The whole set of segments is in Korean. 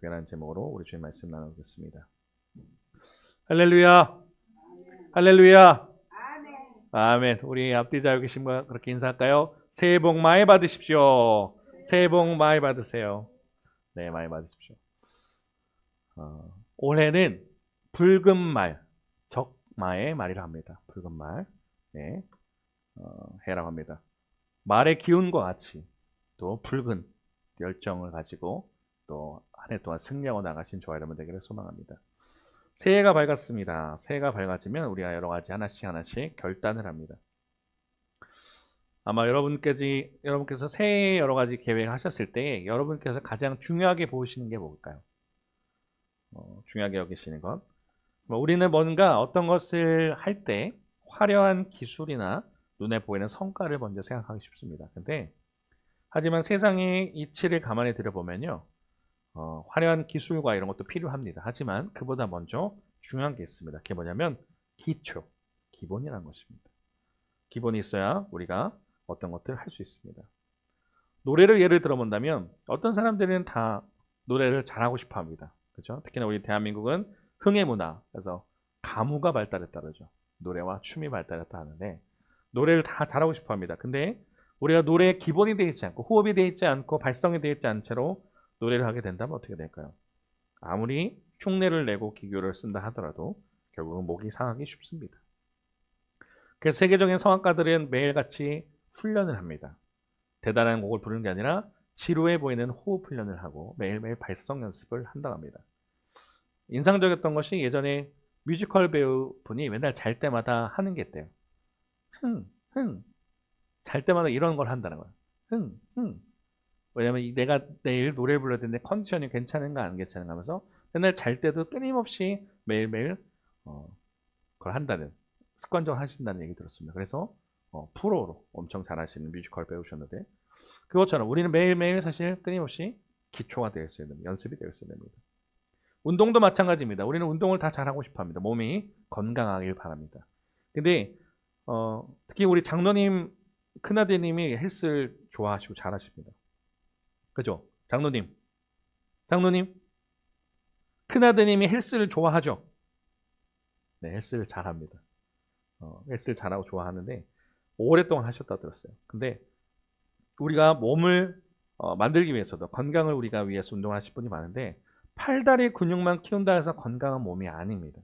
교회라는 제목으로 우리 주님 말씀 나누겠습니다. 할렐루야, 할렐루야, 아멘. 우리 앞뒤 잘 계신 분 그렇게 인사할까요? 새해 복 많이 받으십시오. 새해 복 많이 받으세요. 네, 많이 받으십시오. 올해는 붉은 말, 적마의 말이라 합니다. 붉은 말, 네, 해라고 합니다. 말의 기운과 같이 또 붉은 열정을 가지고 또 한 해 동안 승리하고 나가신 저와 여러분 되기를 소망합니다. 새해가 밝았습니다. 새해가 밝아지면 우리가 여러 가지 하나씩 결단을 합니다. 아마 여러분께서 새해 여러 가지 계획하셨을 때 여러분께서 가장 중요하게 보시는 게 뭘까요? 중요하게 여기시는 것. 우리는 뭔가 어떤 것을 할 때 화려한 기술이나 눈에 보이는 성과를 먼저 생각하기 쉽습니다. 근데 하지만 세상의 이치를 가만히 들여보면요. 화려한 기술과 이런 것도 필요합니다. 하지만 그보다 먼저 중요한 게 있습니다. 그게 뭐냐면 기초, 기본이라는 것입니다. 기본이 있어야 우리가 어떤 것들을 할 수 있습니다. 노래를 예를 들어본다면 어떤 사람들은 다 노래를 잘하고 싶어 합니다. 그렇죠? 특히나 우리 대한민국은 흥의 문화, 그래서 가무가 발달했다 그러죠. 노래와 춤이 발달했다 하는데 노래를 다 잘하고 싶어 합니다. 근데 우리가 노래의 기본이 되어 있지 않고 호흡이 되어 있지 않고 발성이 되어 있지 않은 채로 노래를 하게 된다면 어떻게 될까요? 아무리 흉내를 내고 기교를 쓴다 하더라도 결국은 목이 상하기 쉽습니다. 그래서 세계적인 성악가들은 매일같이 훈련을 합니다. 대단한 곡을 부르는 게 아니라 지루해 보이는 호흡 훈련을 하고 매일매일 발성 연습을 한다고 합니다. 인상적이었던 것이 예전에 뮤지컬 배우분이 맨날 잘 때마다 하는 게 있대요. 잘 때마다 이런 걸 한다는 거예요. 왜냐면 내가 내일 노래를 불러야 되는데 컨디션이 괜찮은가 안 괜찮은가 하면서 맨날 잘 때도 끊임없이 매일매일 그걸 한다는 습관적으로 하신다는 얘기 들었습니다. 그래서 프로로 엄청 잘하시는 뮤지컬 배우셨는데 그것처럼 우리는 매일매일 사실 끊임없이 기초가 되어 있어야 됩니다. 연습이 되어 있어야 됩니다. 운동도 마찬가지입니다. 우리는 운동을 다 잘하고 싶어 합니다. 몸이 건강하길 바랍니다. 근데 특히 우리 장로님, 큰아드님이 헬스를 좋아하시고 잘하십니다. 그죠? 장로님, 큰아드님이 헬스를 좋아하죠? 네, 헬스를 잘합니다. 헬스를 잘하고 좋아하는데 오랫동안 하셨다고 들었어요. 근데 우리가 몸을 만들기 위해서도 건강을 우리가 위해서 운동을 하실 분이 많은데 팔다리 근육만 키운다 해서 건강한 몸이 아닙니다.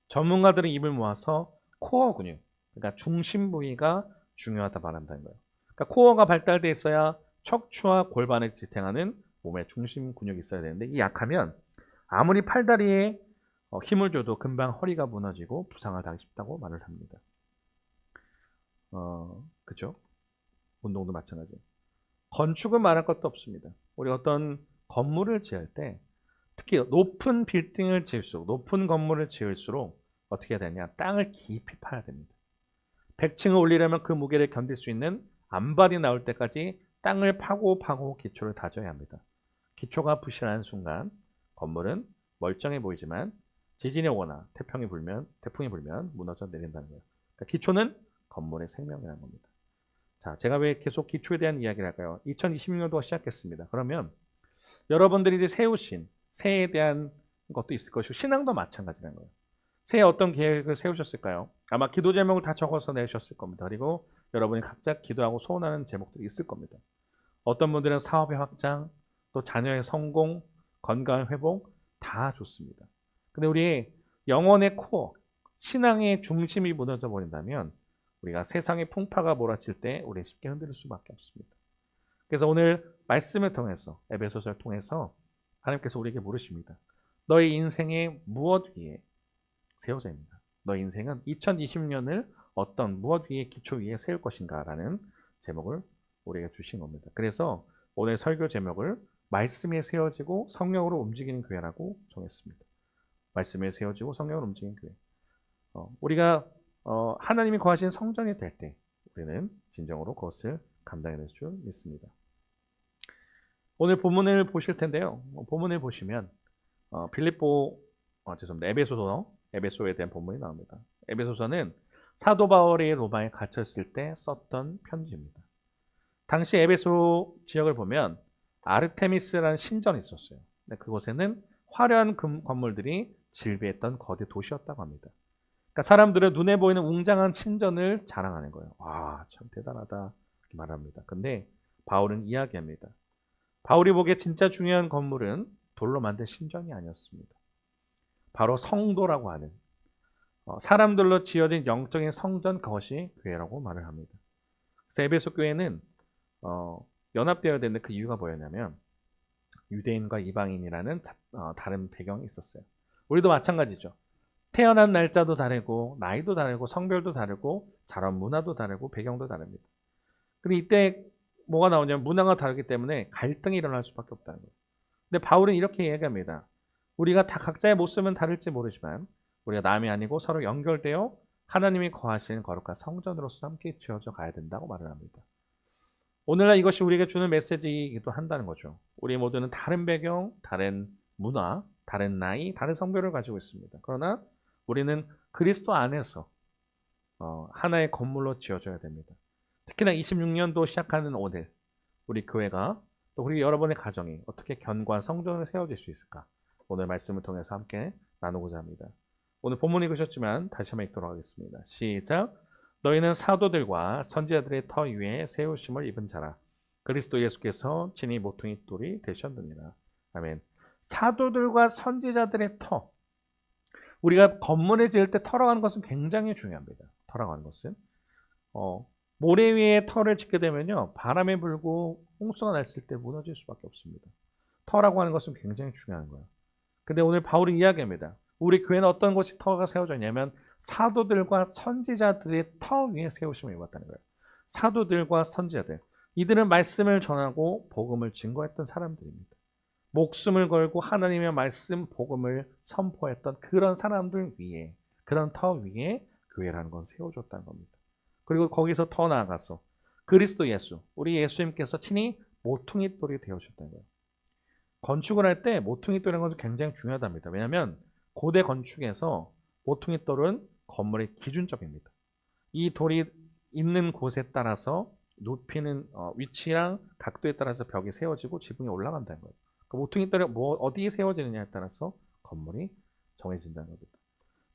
전문가들은 입을 모아서 코어 근육, 그러니까 중심 부위가 중요하다 말한다는 거예요. 그러니까 코어가 발달돼 있어야 척추와 골반을 지탱하는 몸의 중심 근육이 있어야 되는데 이게 약하면 아무리 팔다리에 힘을 줘도 금방 허리가 무너지고 부상을 당하기 쉽다고 말을 합니다. 그죠? 운동도 마찬가지예요. 건축은 말할 것도 없습니다. 우리 어떤 건물을 지을 때 특히 높은 빌딩을 지을수록 높은 건물을 지을수록 어떻게 해야 되냐? 땅을 깊이 파야 됩니다. 100층을 올리려면 그 무게를 견딜 수 있는 암발이 나올 때까지 땅을 파고 기초를 다져야 합니다. 기초가 부실한 순간 건물은 멀쩡해 보이지만 지진이 오거나 태풍이 불면 무너져 내린다는 거예요. 그러니까 기초는 건물의 생명이라는 겁니다. 자, 제가 왜 계속 기초에 대한 이야기를 할까요? 2026년도가 시작했습니다. 그러면 여러분들이 이제 세우신 새해에 대한 것도 있을 것이고 신앙도 마찬가지라는 거예요. 새해 어떤 계획을 세우셨을까요? 아마 기도 제목을 다 적어서 내셨을 겁니다. 그리고 여러분이 각자 기도하고 소원하는 제목들이 있을 겁니다. 어떤 분들은 사업의 확장, 또 자녀의 성공, 건강 회복 다 좋습니다. 근데 우리 영혼의 코어, 신앙의 중심이 무너져 버린다면 우리가 세상의 풍파가 몰아칠 때 우리 쉽게 흔들릴 수밖에 없습니다. 그래서 오늘 말씀을 통해서 에베소서를 통해서 하나님께서 우리에게 물으십니다. 너의 인생의 무엇 위에 세워져 있는가? 너의 인생은 2020년을 무엇 위에 기초 위에 세울 것인가 라는 제목을 우리에게 주신 겁니다. 그래서 오늘 설교 제목을 말씀에 세워지고 성령으로 움직이는 교회라고 정했습니다. 말씀에 세워지고 성령으로 움직이는 교회. 우리가 하나님이 거하신 성전이 될 때 우리는 진정으로 그것을 감당해낼 줄 믿습니다. 오늘 본문을 보실 텐데요. 본문을 보시면 에베소에 대한 본문이 나옵니다. 에베소서는 사도 바울이 로마에 갇혔을 때 썼던 편지입니다. 당시 에베소 지역을 보면 아르테미스라는 신전이 있었어요. 그곳에는 화려한 건물들이 질비했던 거대 도시였다고 합니다. 그러니까 사람들은 눈에 보이는 웅장한 신전을 자랑하는 거예요. 와, 참 대단하다 이렇게 말합니다. 근데 바울은 이야기합니다. 바울이 보기에 진짜 중요한 건물은 돌로 만든 신전이 아니었습니다. 바로 성도라고 하는 사람들로 지어진 영적인 성전, 그것이 교회라고 말을 합니다. 그래서 에베소 교회는 연합되어야 되는 그 이유가 뭐였냐면 유대인과 이방인이라는 다른 배경이 있었어요. 우리도 마찬가지죠. 태어난 날짜도 다르고 나이도 다르고 성별도 다르고 자란 문화도 다르고 배경도 다릅니다. 근데 이때 뭐가 나오냐면 문화가 다르기 때문에 갈등이 일어날 수밖에 없다는 거예요. 근데 바울은 이렇게 이야기합니다. 우리가 다 각자의 모습은 다를지 모르지만 우리가 남이 아니고 서로 연결되어 하나님이 거하시는 거룩한 성전으로서 함께 지어져 가야 된다고 말을 합니다. 오늘날 이것이 우리에게 주는 메시지이기도 한다는 거죠. 우리 모두는 다른 배경, 다른 문화, 다른 나이, 다른 성별을 가지고 있습니다. 그러나 우리는 그리스도 안에서 하나의 건물로 지어져야 됩니다. 특히나 26년도 시작하는 오늘 우리 교회가 또 우리 여러분의 가정이 어떻게 견고한 성전을 세워질 수 있을까? 오늘 말씀을 통해서 함께 나누고자 합니다. 오늘 본문 읽으셨지만 다시 한번 읽도록 하겠습니다. 시작. 너희는 사도들과 선지자들의 터 위에 세우심을 입은 자라. 그리스도 예수께서 친히 모퉁이 돌이 되셨느니라. 아멘. 사도들과 선지자들의 터. 우리가 건물을 지을 때 터라고 하는 것은 굉장히 중요합니다. 터라고 하는 것은 모래 위에 터를 짓게 되면요, 바람이 불고 홍수가 났을 때 무너질 수밖에 없습니다. 터라고 하는 것은 굉장히 중요한 거예요. 근데 오늘 바울이 이야기합니다. 우리 교회는 어떤 곳이 터가 세워져 있냐면 사도들과 선지자들의 터 위에 세우심을 입었다는 거예요. 사도들과 선지자들, 이들은 말씀을 전하고 복음을 증거했던 사람들입니다. 목숨을 걸고 하나님의 말씀, 복음을 선포했던 그런 사람들 위에, 그런 터 위에 교회라는 건 세워졌다는 겁니다. 그리고 거기서 더 나아가서 그리스도 예수, 우리 예수님께서 친히 모퉁이 돌이 되어주셨다는 거예요. 건축을 할 때 모퉁이 돌이라는 것은 굉장히 중요하답니다. 왜냐하면 고대 건축에서 모퉁이 돌은 건물의 기준점입니다. 이 돌이 있는 곳에 따라서 높이는 위치랑 각도에 따라서 벽이 세워지고 지붕이 올라간다는 거예요. 그 모퉁이 돌이 어디에 세워지느냐에 따라서 건물이 정해진다는 겁니다.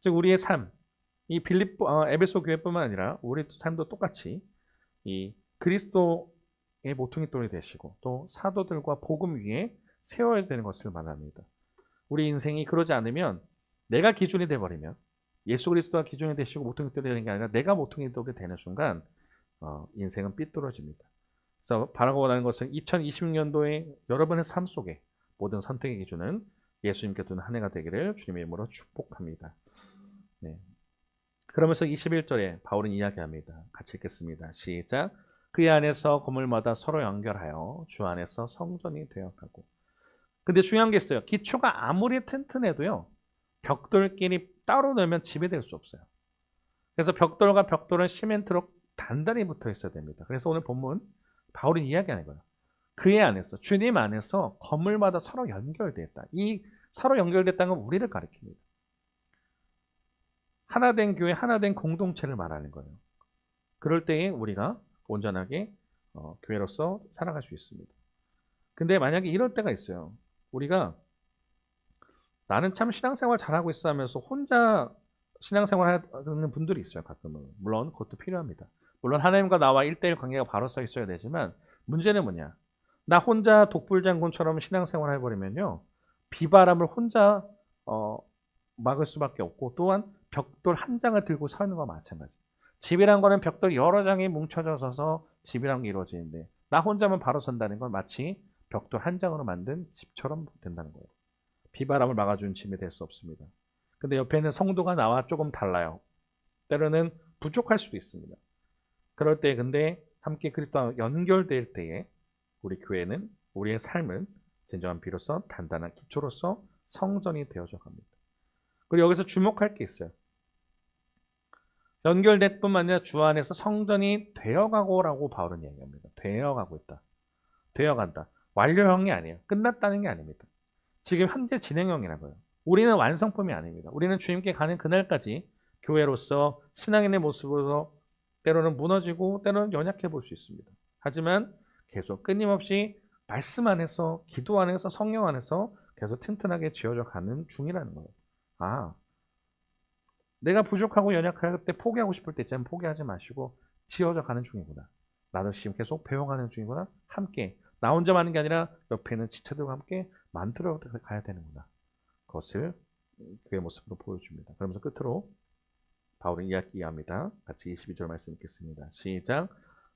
즉 우리의 삶, 이 에베소 교회뿐만 아니라 우리 삶도 똑같이 이 그리스도의 모퉁이 돌이 되시고 또 사도들과 복음 위에 세워야 되는 것을 말합니다. 우리 인생이 그러지 않으면 내가 기준이 돼버리면 예수 그리스도가 기준이 되시고 모퉁이 돌이 되는 게 아니라 내가 모퉁이 돌이 되는 순간 인생은 삐뚤어집니다. 그래서 바라고 원하는 것은 2026년도에 여러분의 삶 속에 모든 선택의 기준은 예수님께 두는 한 해가 되기를 주님의 이름으로 축복합니다. 네. 그러면서 21절에 바울은 이야기합니다. 같이 읽겠습니다. 시작. 그의 안에서 건물마다 서로 연결하여 주 안에서 성전이 되어가고. 근데 중요한 게 있어요. 기초가 아무리 튼튼해도요, 벽돌끼리 따로 넣으면 집이 될 수 없어요. 그래서 벽돌과 벽돌은 시멘트로 단단히 붙어 있어야 됩니다. 그래서 오늘 본문 바울이 이야기하는 거예요. 그의 안에서, 주님 안에서 건물마다 서로 연결됐다. 이 서로 연결됐다는 건 우리를 가리킵니다. 하나된 교회, 하나된 공동체를 말하는 거예요. 그럴 때에 우리가 온전하게 교회로서 살아갈 수 있습니다. 근데 만약에 이럴 때가 있어요. 우리가 나는 참 신앙생활 잘하고 있어 하면서 혼자 신앙생활 하는 분들이 있어요. 가끔은. 물론 그것도 필요합니다. 물론 하나님과 나와 1대1 관계가 바로 서 있어야 되지만 문제는 뭐냐. 나 혼자 독불장군처럼 신앙생활 해버리면요. 비바람을 혼자 막을 수밖에 없고 또한 벽돌 한 장을 들고 서 있는 거와 마찬가지. 집이란 거는 벽돌 여러 장이 뭉쳐져 서서 집이란 게 이루어지는데 나 혼자만 바로 선다는 건 마치 벽돌 한 장으로 만든 집처럼 된다는 거예요. 비바람을 막아주는 집이 될 수 없습니다. 근데 옆에 있는 성도가 나와 조금 달라요. 때로는 부족할 수도 있습니다. 그럴 때 근데 함께 그리스도와 연결될 때에 우리 교회는 우리의 삶은 진정한 비로소 단단한 기초로서 성전이 되어져 갑니다. 그리고 여기서 주목할 게 있어요. 연결될 뿐만 아니라 주 안에서 성전이 되어가고라고 바울은 얘기합니다. 되어가고 있다. 되어간다. 완료형이 아니에요. 끝났다는 게 아닙니다. 지금 현재 진행형이라고요. 우리는 완성품이 아닙니다. 우리는 주님께 가는 그날까지 교회로서 신앙인의 모습으로 때로는 무너지고 때로는 연약해 볼 수 있습니다. 하지만 계속 끊임없이 말씀 안에서, 기도 안에서, 성령 안에서 계속 튼튼하게 지어져 가는 중이라는 거예요. 아, 내가 부족하고 연약할 때 포기하고 싶을 때 있잖아요. 포기하지 마시고 지어져 가는 중이구나. 나도 지금 계속 배워가는 중이구나. 함께 나 혼자 하는 게 아니라 옆에 있는 지체들과 함께 만들어 가야 되는구나. 그것을 그의 모습으로 보여줍니다. 그러면서 끝으로 바울은 이야기합니다. 같이 22절 말씀 읽겠습니다. 시작.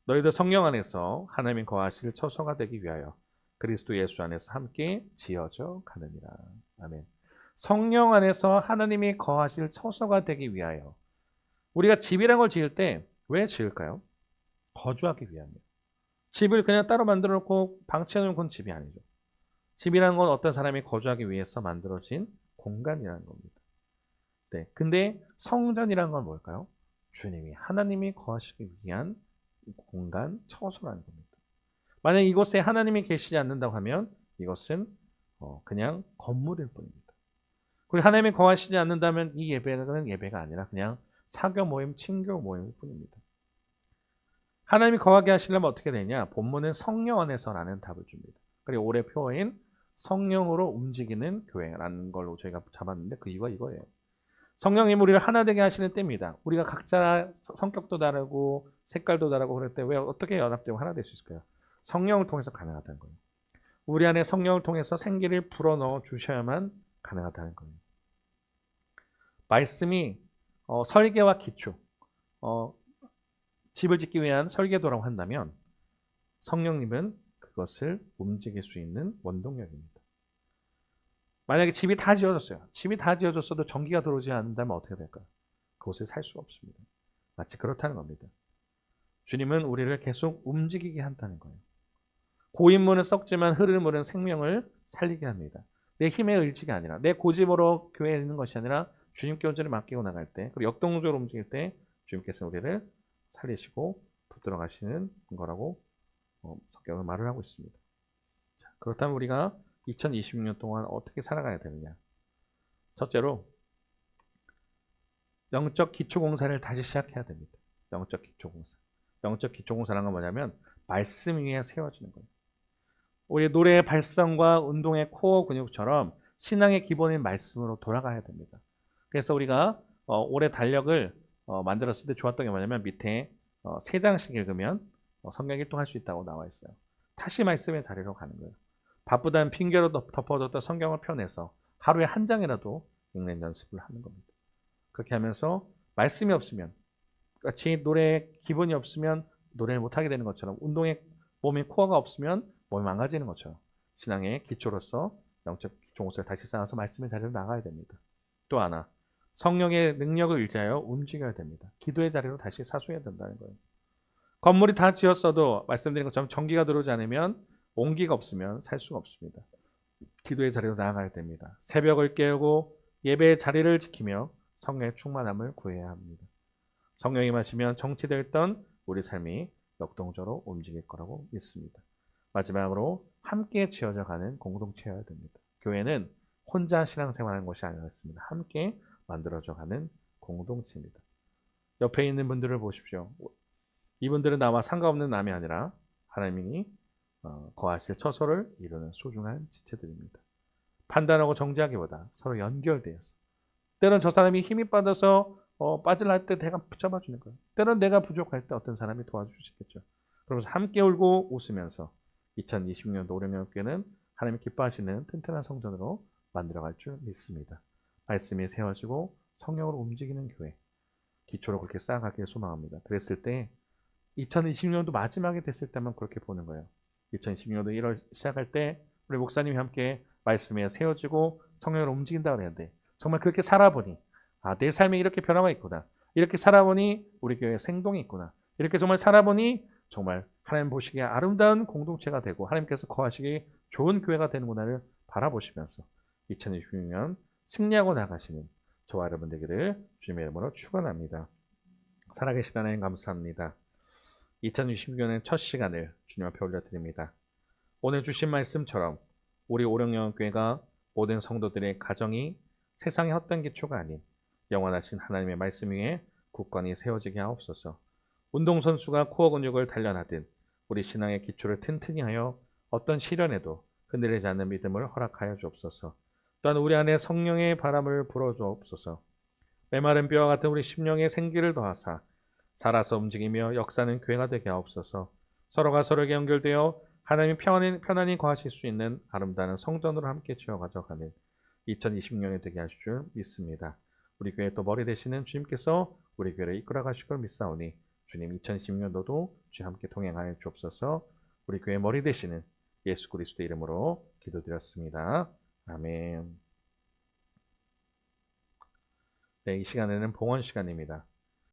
너희들 성령 안에서 하나님 거하실 처소가 되기 위하여 그리스도 예수 안에서 함께 지어져 가느니라. 아멘. 성령 안에서 하나님이 거하실 처소가 되기 위하여. 우리가 집이란 걸 지을 때 왜 지을까요? 거주하기 위함이에요. 집을 그냥 따로 만들어 놓고 방치해 놓은 건 집이 아니죠. 집이라는 건 어떤 사람이 거주하기 위해서 만들어진 공간이라는 겁니다. 네. 근데 성전이라는 건 뭘까요? 주님이 하나님이 거하시기 위한 공간, 처소라는 겁니다. 만약 이곳에 하나님이 계시지 않는다고 하면 이것은 그냥 건물일 뿐입니다. 그리고 하나님이 거하시지 않는다면 이 예배는 예배가 아니라 그냥 사교 모임, 친교 모임일 뿐입니다. 하나님이 거하게 하시려면 어떻게 되냐? 본문은 성령 안에서라는 답을 줍니다. 그리고 올해 표어인 성령으로 움직이는 교회라는 걸로 저희가 잡았는데 그 이유가 이거예요. 성령님 우리를 하나 되게 하시는 때입니다. 우리가 각자 성격도 다르고 색깔도 다르고 그럴 때 왜 어떻게 연합되고 하나 될 수 있을까요? 성령을 통해서 가능하다는 거예요. 우리 안에 성령을 통해서 생기를 불어넣어 주셔야만 가능하다는 거예요. 말씀이 설계와 기초, 집을 짓기 위한 설계도라고 한다면 성령님은 그것을 움직일 수 있는 원동력입니다. 만약에 집이 다 지어졌어요. 집이 다 지어졌어도 전기가 들어오지 않는다면 어떻게 될까요? 그곳에 살 수가 없습니다. 마치 그렇다는 겁니다. 주님은 우리를 계속 움직이게 한다는 거예요. 고인물은 썩지만 흐르는 물은 생명을 살리게 합니다. 내 힘의 의지가 아니라 내 고집으로 교회에 있는 것이 아니라 주님께 온전히 맡기고 나갈 때 그리고 역동적으로 움직일 때 주님께서 우리를 살리시고 붙들어 가시는 거라고 성경은 말을 하고 있습니다. 자, 그렇다면 우리가 2026년 동안 어떻게 살아가야 되느냐? 첫째로 영적 기초공사를 다시 시작해야 됩니다. 영적 기초공사. 영적 기초공사라는 건 뭐냐면 말씀 위에 세워지는 거예요. 우리 노래의 발성과 운동의 코어 근육처럼 신앙의 기본인 말씀으로 돌아가야 됩니다. 그래서 우리가 올해 달력을 만들었을 때 좋았던 게 뭐냐면 밑에 3장씩 읽으면 성경 1동 할 수 있다고 나와 있어요. 다시 말씀의 자리로 가는 거예요. 바쁘다는 핑계로 덮어뒀던 성경을 펴내서 하루에 한 장이라도 읽는 연습을 하는 겁니다. 그렇게 하면서 말씀이 없으면 같이 노래에 기본이 없으면 노래를 못하게 되는 것처럼 운동에 몸의 코어가 없으면 몸이 망가지는 것처럼 신앙의 기초로서 영적 기초공사를 다시 쌓아서 말씀의 자리로 나가야 됩니다. 또 하나 성령의 능력을 의지하여 움직여야 됩니다. 기도의 자리로 다시 사수해야 된다는 거예요. 건물이 다 지었어도 말씀드린 것처럼 전기가 들어오지 않으면 온기가 없으면 살 수가 없습니다. 기도의 자리로 나아가야 됩니다. 새벽을 깨우고 예배의 자리를 지키며 성령의 충만함을 구해야 합니다. 성령이 마시면 정치되었던 우리 삶이 역동적으로 움직일 거라고 믿습니다. 마지막으로 함께 지어져 가는 공동체여야 됩니다. 교회는 혼자 신앙생활하는 것이 아니었습니다. 함께 만들어져 가는 공동체입니다. 옆에 있는 분들을 보십시오. 이분들은 나와 상관없는 남이 아니라 하나님이 거하실 처소를 이루는 소중한 지체들입니다. 판단하고 정죄하기보다 서로 연결되어서 때론 저 사람이 힘이 빠져서 빠질라 할 때 내가 붙잡아 주는 거예요. 때론 내가 부족할 때 어떤 사람이 도와줄 수 있겠죠. 그러면서 함께 울고 웃으면서 2026년도 오령연합교회는 하나님 기뻐하시는 튼튼한 성전으로 만들어갈 줄 믿습니다. 말씀이 세워지고 성령으로 움직이는 교회 기초로 그렇게 쌓아가길 소망합니다. 그랬을 때 2020년도 마지막에 됐을 때만 그렇게 보는 거예요. 2026년도 1월 시작할 때 우리 목사님이 함께 말씀에 세워지고 성령으로 움직인다 그랬는데 정말 그렇게 살아보니 내 삶에 이렇게 변화가 있구나. 이렇게 살아보니 우리 교회에 생동이 있구나. 이렇게 정말 살아보니 정말 하나님 보시기에 아름다운 공동체가 되고 하나님께서 거하시기 좋은 교회가 되는구나를 바라보시면서 2026년 승리하고 나가시는 저와 여러분 되기를 주님의 이름으로 축원합니다. 살아계신 하나님 감사합니다. 2026년의 첫 시간을 주님 앞에 올려드립니다. 오늘 주신 말씀처럼 우리 오령영교회가 모든 성도들의 가정이 세상의 헛된 기초가 아닌 영원하신 하나님의 말씀 위에 굳건히 세워지게 하옵소서. 운동선수가 코어 근육을 단련하듯 우리 신앙의 기초를 튼튼히 하여 어떤 시련에도 흔들리지 않는 믿음을 허락하여 주옵소서. 또한 우리 안에 성령의 바람을 불어 주옵소서. 메마른 뼈와 같은 우리 심령에 생기를 더하사 살아서 움직이며 역사는 교회가 되게 하옵소서. 서로가 서로에게 연결되어 하나님이 편안히 거하실 수 있는 아름다운 성전으로 함께 지어 가져가는 2020년이 되게 하실 줄 믿습니다. 우리 교회 또 머리 되시는 주님께서 우리 교회를 이끌어 가실 걸 믿사오니 주님 2020년도도 주님 함께 동행하여 주옵소서. 우리 교회 머리 되시는 예수 그리스도 이름으로 기도드렸습니다. 아멘. 네, 이 시간에는 봉헌 시간입니다.